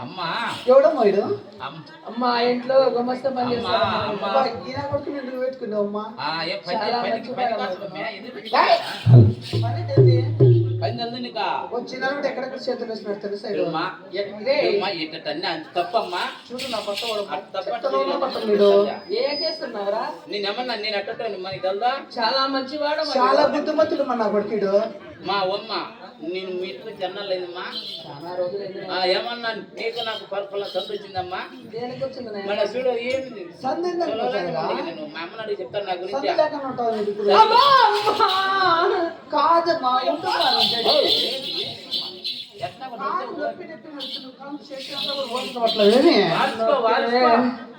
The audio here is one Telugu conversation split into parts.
అమ్మా ఎవడమ్మా ఇడు అమ్మా ఇంట్లో గుమస్తా పని పెట్టుకున్నావు అమ్మా వచ్చిన ఎక్కడెక్కడ చేతులు వేసినారు తెలుసా తప్పమ్మా చూడు నా పట్ట ఏం చేస్తున్నావురా? నేనేమన్నా నేను అట్టని మనకి తెలుదా? చాలా మంచివాడు, చాలా బుద్ధిమంతుడు మన కొడుకుడు. మా అమ్మ నేను మీ ఇంట్లో జన్నాలేదమ్మా, చాలా రోజులు ఏమన్నా నీకు నాకు పరపల సందు వచ్చిందమ్మా. దేనికి వచ్చింది? మన చూడు ఏంది నేను మా అమ్మని అడిగి చెప్తాను నా గురించి. కాదమ్మా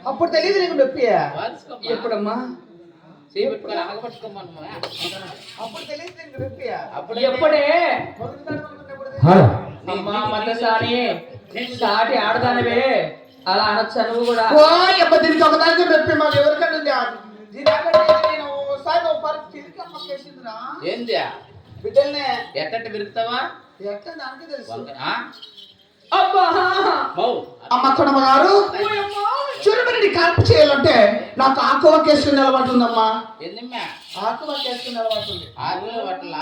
అప్పుడు తెలియదు నీకు నొప్పి. ఎప్పుడమ్మా? అప్పుడు తెలియదు నీకు నొప్పి. ఎప్పుడే సాటి ఆడదానివే అలా అనొచ్చా నువ్వు కూడా? దీనికి ఒకదానికి నొప్పి మాకు ఎవరికంటే ఏంది బిడ్డల్నే ఎట్టటి విరుతావా? ఎట్లా దానికి తెలుసు. అమ్మ కొడమ్మ గారు చూడమని కల్ప చేయాలంటే నాకు ఆకువ కేసుకునే అలవాటు ఉందమ్మా. ఏందమ్మా ఆకువ కేసుకునే అలవాటు ఉంది. ఆకువ పట్ల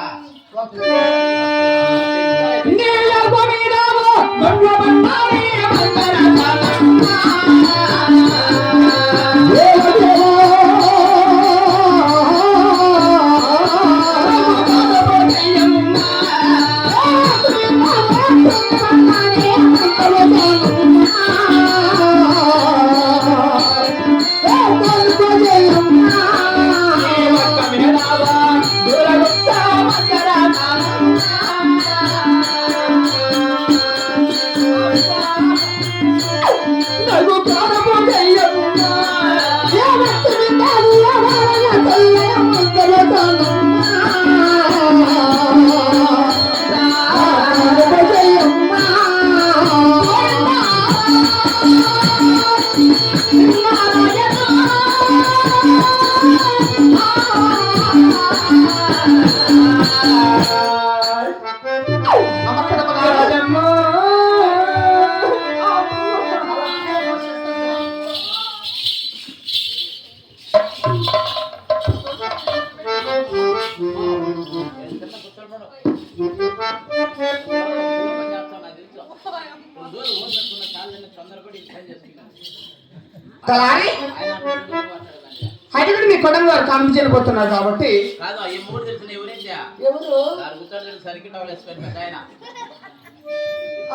హైదరాబాద్ మీ కొడంగల్ వారు కాంపించని పోతున్నారు కాబట్టి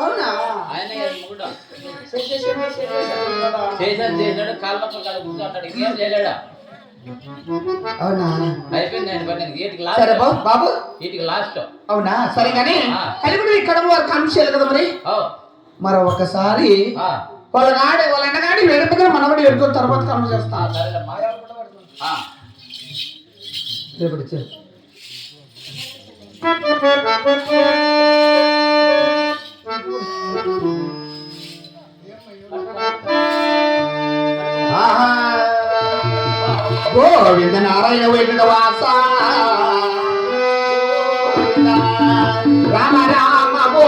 అవునా సరే బాబు అవునా సరే కానీ హైదరాబాద్ మీ కొడంగల్ వారు కాంపించాలి కదా మరి ఒకసారి వాళ్ళ ఎండగాడి వేడుకగా మనబడి ఎడుకున్న తర్వాత కర్మ చేస్తా. రేపటి గోవింద నారాయణ వైద్య వాస రామ రామ గో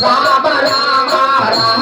రామ రామ రామ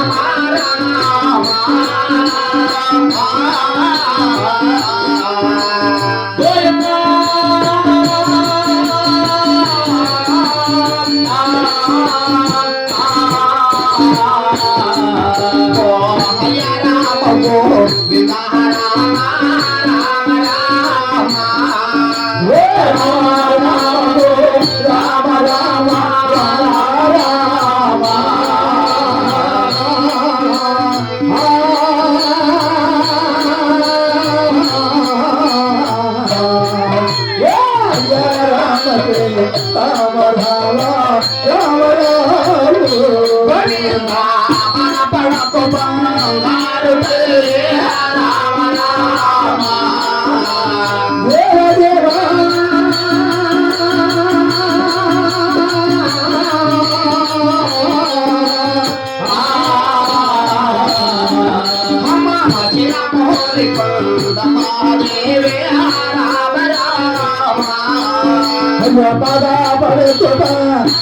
అయ్యో పద పడుతుట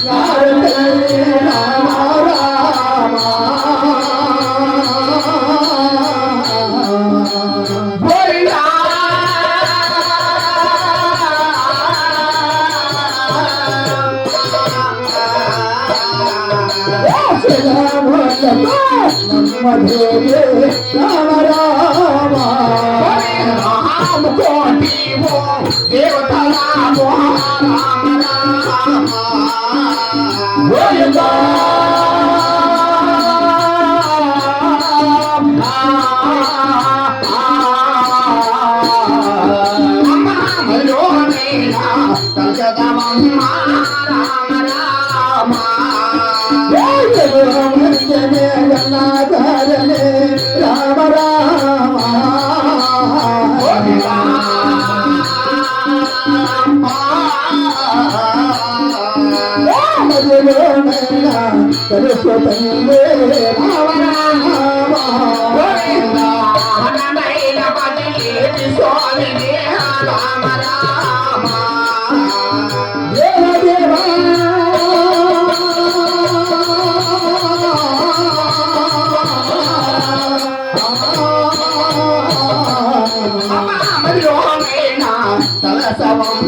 రామ రామ రామ రామ రామ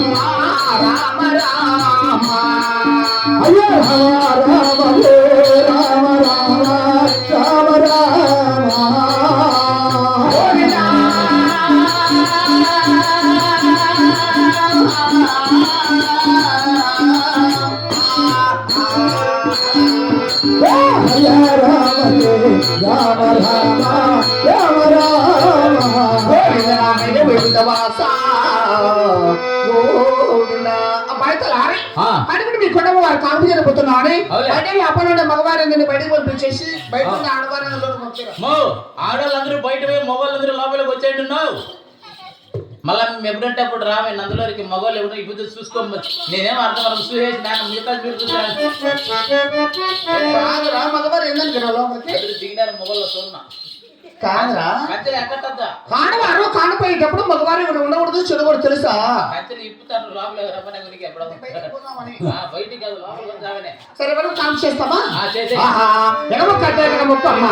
రామ రామ రామ అయ్యో రామ రామ రామ రామ రామ మీ కుటుంబం వారు కాపు చేయబోతున్నాడు బయట అప్పనుండే మగవారిని బయటకు పంపించేసి బయట ఉన్న ఆడవారిని ఆడవాళ్ళందరూ బయట పోయి మగవాళ్ళందరూ లోపలికి వచ్చేయండి ఉన్నావు. మళ్ళీ మేము ఎప్పుడంటే అప్పుడు రామే అందులోకి మగవాళ్ళు ఎవరు ఇప్పుడు చూసుకో. నేనేం అర్థం వరకు చూసేసి నేను మిగతా కాదురా మగవారు ఏందని లోపలికి దిగినారు మగవాళ్ళు చూన్నా కాదురా కచ్చలు ఎక్కట్టద్దా కానవారు కానపోయేటప్పుడు మగవారు ఇక్కడ ఉండకూడదు చెడకూడదు తెలుసా? కచ్చలు ఇప్పుతాను లోపల రమ్మనే గురికి ఎప్పుడో బయటికి కాదు లోపలికి వచ్చావనే. సరే మనం కాల్ చేస్తామా? చేసే ఎడమ కట్ట ఎడమ ముక్కమ్మ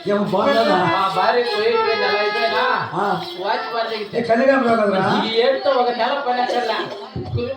ఏమో బాగుందా? మా భార్య పోయిపోయింది అలా అయిపోయినా వాచ్ పార్టీ ఈ ఏడుతో ఒక నెల పని అక్కర్లా కులి